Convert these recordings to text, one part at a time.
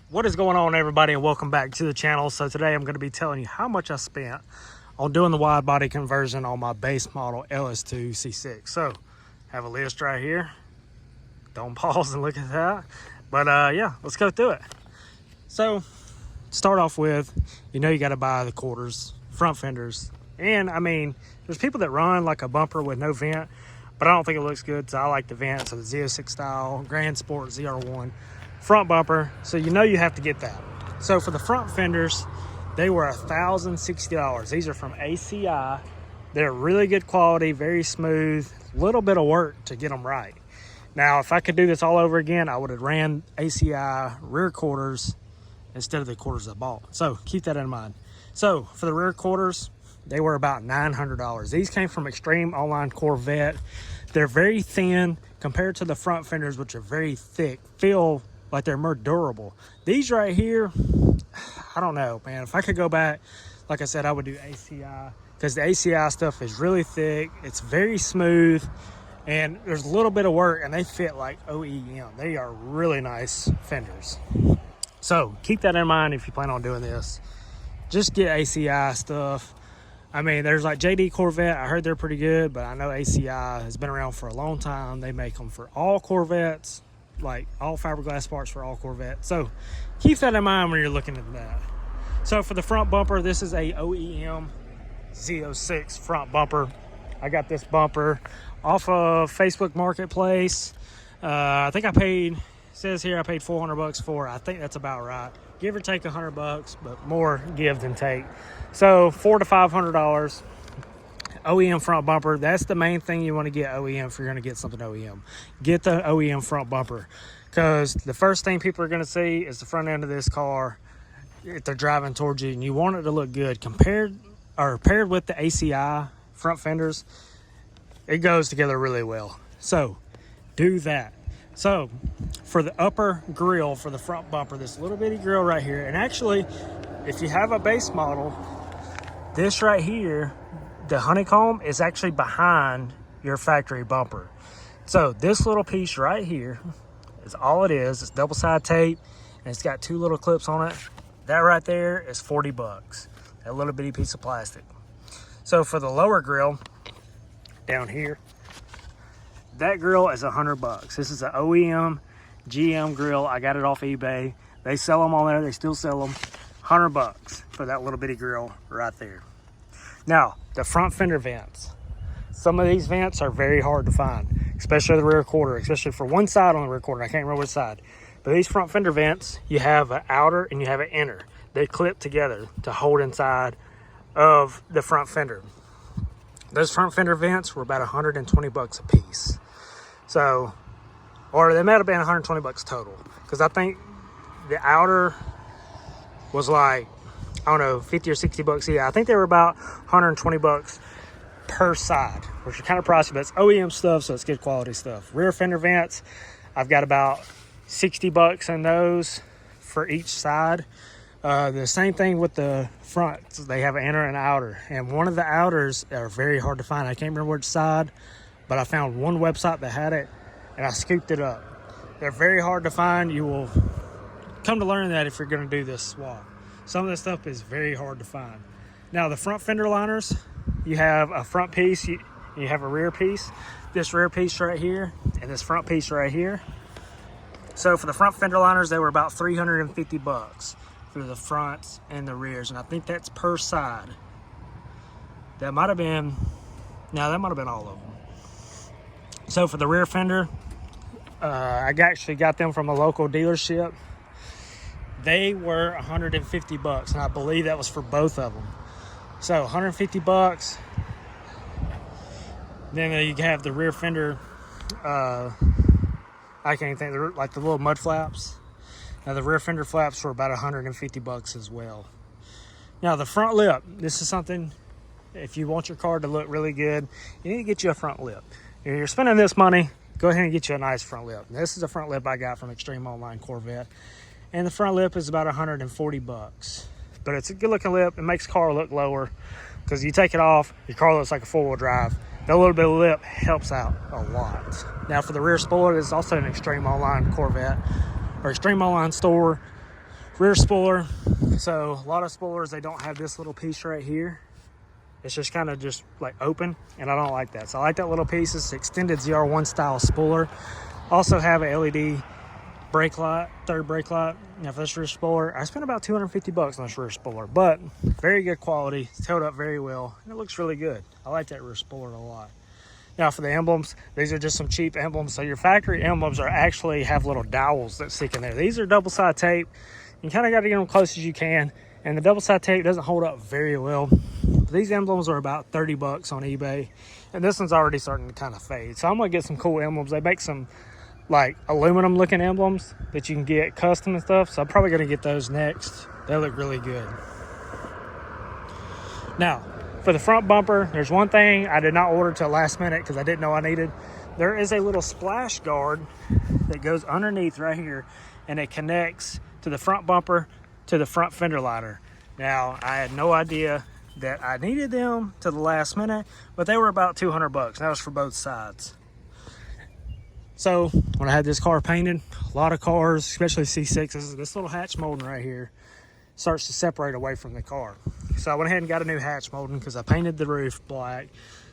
What is going on, everybody, and welcome back to the channel. So today I'm going to be telling you how much I spent on doing the wide body conversion on my base model LS2 C6. So have a list right here. Don't pause and look at that, but yeah, let's go through it. So start off with, you got to buy the quarters, front fenders, and I mean, there's people that run like a bumper with no vent, but I don't think it looks good, so I like the vent. So the Z06 style Grand Sport ZR1 front bumper, so you have to get that. So for the front fenders, they were $1,060. These are from ACI. They're really good quality, very smooth, little bit of work to get them right. Now, if I could do this all over again, I would have ran ACI rear quarters instead of the quarters I bought. So keep that in mind. So for the rear quarters, they were about $900. These came from Extreme Online Corvette. They're very thin compared to the front fenders, which are very thick, feel like they're more durable. These right here, I don't know, man. If I could go back, like I said, I would do ACI, because the ACI stuff is really thick. It's very smooth, and there's a little bit of work, and they fit like OEM. They are really nice fenders. So keep that in mind if you plan on doing this. Just get ACI stuff. I mean, there's like JD Corvette. I heard they're pretty good, but I know ACI has been around for a long time. They make them for all Corvettes, like all fiberglass parts for all Corvettes. So keep that in mind when you're looking at that. So for the front bumper, this is a OEM Z06 front bumper. I got this bumper off of Facebook Marketplace. I think I paid, it says here I paid $400 for it. I think that's about right. Give or take $100, but more give than take. So $400 to $500. OEM front bumper. That's the main thing you want to get OEM if you're going to get something OEM. Get the OEM front bumper, because the first thing people are going to see is the front end of this car if they're driving towards you, and you want it to look good. Paired with the ACI front fenders, it goes together really well. So do that. So for the upper grill for the front bumper, this little bitty grill right here, and actually if you have a base model, this right here, the honeycomb is actually behind your factory bumper. So this little piece right here is all it is. It's double side tape, and it's got two little clips on it. That right there is $40. That little bitty piece of plastic. So for the lower grill down here, that grill is $100. This is an OEM GM grill. I got it off eBay. They sell them on there. They still sell them. $100 for that little bitty grill right there. Now, the front fender vents. Some of these vents are very hard to find, especially the rear quarter, especially for one side on the rear quarter. I can't remember which side. But these front fender vents, you have an outer and you have an inner. They clip together to hold inside of the front fender. Those front fender vents were about $120 a piece. So, or they might have been $120 total, because I think the outer was like, I don't know, 50 or 60 bucks. Yeah, I think they were about $120 per side, which are kind of pricey, but it's OEM stuff, so it's good quality stuff. Rear fender vents, I've got about $60 in those for each side. The same thing with the front. They have an inner and outer, and one of the outers are very hard to find. I can't remember which side, but I found one website that had it, and I scooped it up. They're very hard to find. You will come to learn that if you're going to do this swap. Some of this stuff is very hard to find. Now, the front fender liners, you have a front piece, you have a rear piece. This rear piece right here, and this front piece right here. So for the front fender liners, they were about $350 for the fronts and the rears, and I think that's per side. That might have been, no, that might have been all of them. So for the rear fender, I actually got them from a local dealership. They were $150, and I believe that was for both of them. So $150. Then you have the rear fender. I can't even think, like the little mud flaps. Now the rear fender flaps were about $150 as well. Now the front lip. This is something, if you want your car to look really good, you need to get you a front lip. If you're spending this money, go ahead and get you a nice front lip. This is a front lip I got from Extreme Online Corvette. And the front lip is about $140. But it's a good looking lip. It makes the car look lower, because you take it off, your car looks like a four-wheel drive. That little bit of lip helps out a lot. Now for the rear spoiler, it's also an Extreme Online Corvette or Extreme Online store. Rear spoiler. So a lot of spoilers, they don't have this little piece right here. It's just kind of just like open, and I don't like that. So I like that little piece. It's extended ZR1 style spoiler. Also have a LED brake light, third brake light. Now for this rear spoiler, I spent about 250 bucks on this rear spoiler, but very good quality. It's held up very well, and it looks really good. I like that rear spoiler a lot. Now for the emblems, these are just some cheap emblems. So your factory emblems are actually have little dowels that stick in there. These are double side tape. You kind of got to get them close as you can, and the double side tape doesn't hold up very well. These emblems are about 30 bucks on eBay, and this one's already starting to kind of fade. So I'm gonna get some cool emblems. They make some like aluminum looking emblems that you can get custom and stuff. So I'm probably gonna get those next. They look really good. Now, for the front bumper, there's one thing I did not order till last minute because I didn't know I needed. There is a little splash guard that goes underneath right here, and it connects to the front bumper to the front fender liner. Now, I had no idea that I needed them to the last minute, but they were about 200 bucks. That was for both sides. So when I had this car painted, a lot of cars, especially C6s, this little hatch molding right here starts to separate away from the car. So I went ahead and got a new hatch molding because I painted the roof black.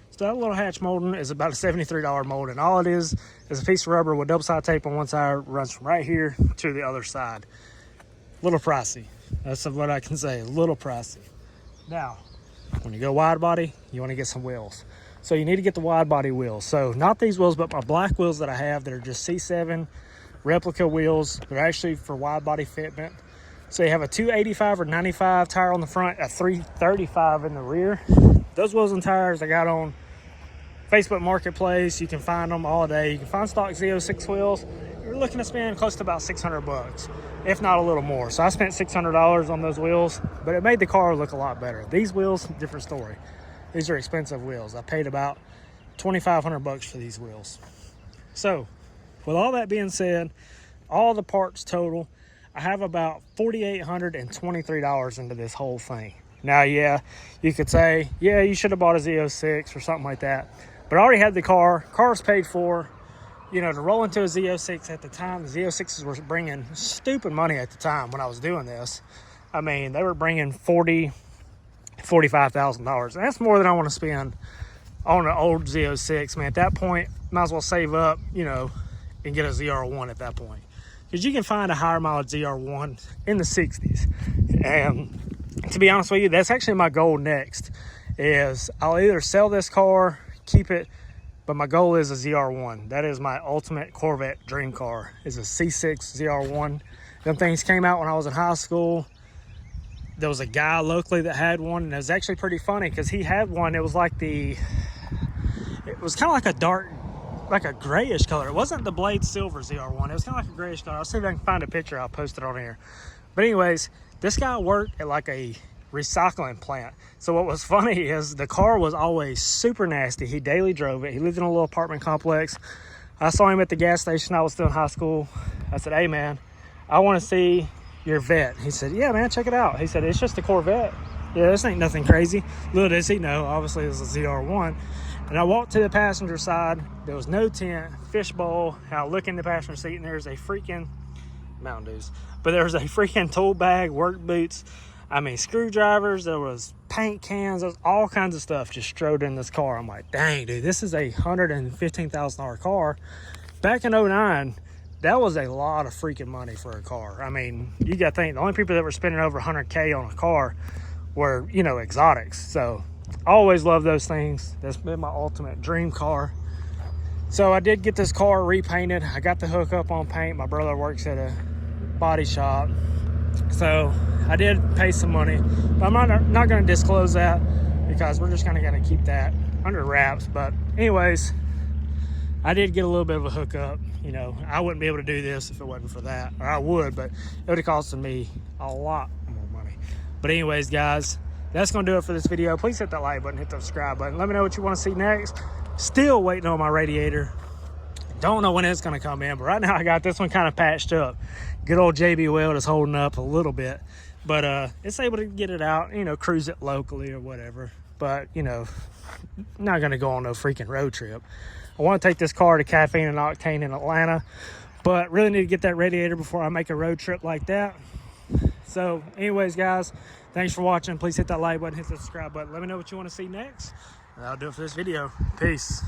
So that little hatch molding is about a $73 molding. All it is a piece of rubber with double side tape on one side, runs from right here to the other side. A little pricey. That's what I can say, a little pricey. Now, when you go wide body, you want to get some wheels. So you need to get the wide body wheels. So not these wheels, but my black wheels that I have that are just C7 replica wheels. They're actually for wide body fitment. So you have a 285 or 95 tire on the front, a 335 in the rear. Those wheels and tires I got on Facebook Marketplace. You can find them all day. You can find stock Z06 wheels. You're looking to spend close to about 600 bucks, if not a little more. So I spent $600 on those wheels, but it made the car look a lot better. These wheels, different story. These are expensive wheels. I paid about 2,500 bucks for these wheels. So with all that being said, all the parts total, I have about $4,823 into this whole thing. Now, yeah, you could say, yeah, you should have bought a Z06 or something like that. But I already had the car. Car's paid for. You know, to roll into a Z06 at the time, the Z06s were bringing stupid money at the time when I was doing this. I mean, they were bringing $45,000. That's more than I want to spend on an old Z06. Man, at that point, might as well save up, you know, and get a ZR1 at that point. Because you can find a higher mileage ZR1 in the 60s. And to be honest with you, that's actually my goal next. Is I'll either sell this car, keep it, but my goal is a ZR1. That is my ultimate Corvette dream car, is a C6 ZR1. Them things came out when I was in high school. There was a guy locally that had one, and it was actually pretty funny because he had one. It was like it was kind of like a dark, like a grayish color. It wasn't the blade silver ZR1. It was kind of like a grayish color. I'll see if I can find a picture. I'll post it on here. But anyways, this guy worked at like a recycling plant. So what was funny is the car was always super nasty. He daily drove it. He lived in a little apartment complex. I saw him at the gas station. I was still in high school. I said, hey man, I want to see your vet. He said, yeah man, check it out. He said, it's just a Corvette. Yeah, this ain't nothing crazy. Little does he know, obviously it was a ZR1. And I walked to the passenger side. There was no tent, fishbowl. And I look in the passenger seat and there's a freaking Mountain Dews. But there was a freaking tool bag, work boots. I mean, screwdrivers. There was paint cans. There was all kinds of stuff just strode in this car. I'm like, dang, dude, this is a $115,000 car. Back in 09, that was a lot of freaking money for a car. I mean, you got to think, the only people that were spending over 100K on a car were, you know, exotics. So I always love those things. That's been my ultimate dream car. So I did get this car repainted. I got the hook up on paint. My brother works at a body shop. So I did pay some money, but I'm not going to disclose that because we're just kind of going to keep that under wraps. But anyways, I did get a little bit of a hookup. You know, I wouldn't be able to do this if it wasn't for that, or I would, but it would have costed me a lot more money. But anyways, guys, that's going to do it for this video. Please hit that like button, hit the subscribe button. Let me know what you want to see next. Still waiting on my radiator. Don't know when it's going to come in, but right now I got this one kind of patched up. Good old JB Weld is holding up a little bit, but it's able to get it out, you know, cruise it locally or whatever. But, you know, not going to go on no freaking road trip. I want to take this car to Caffeine and Octane in Atlanta, but really need to get that radiator before I make a road trip like that. So anyways, guys, thanks for watching. Please hit that like button, hit the subscribe button. Let me know what you want to see next. And that'll do it for this video. Peace.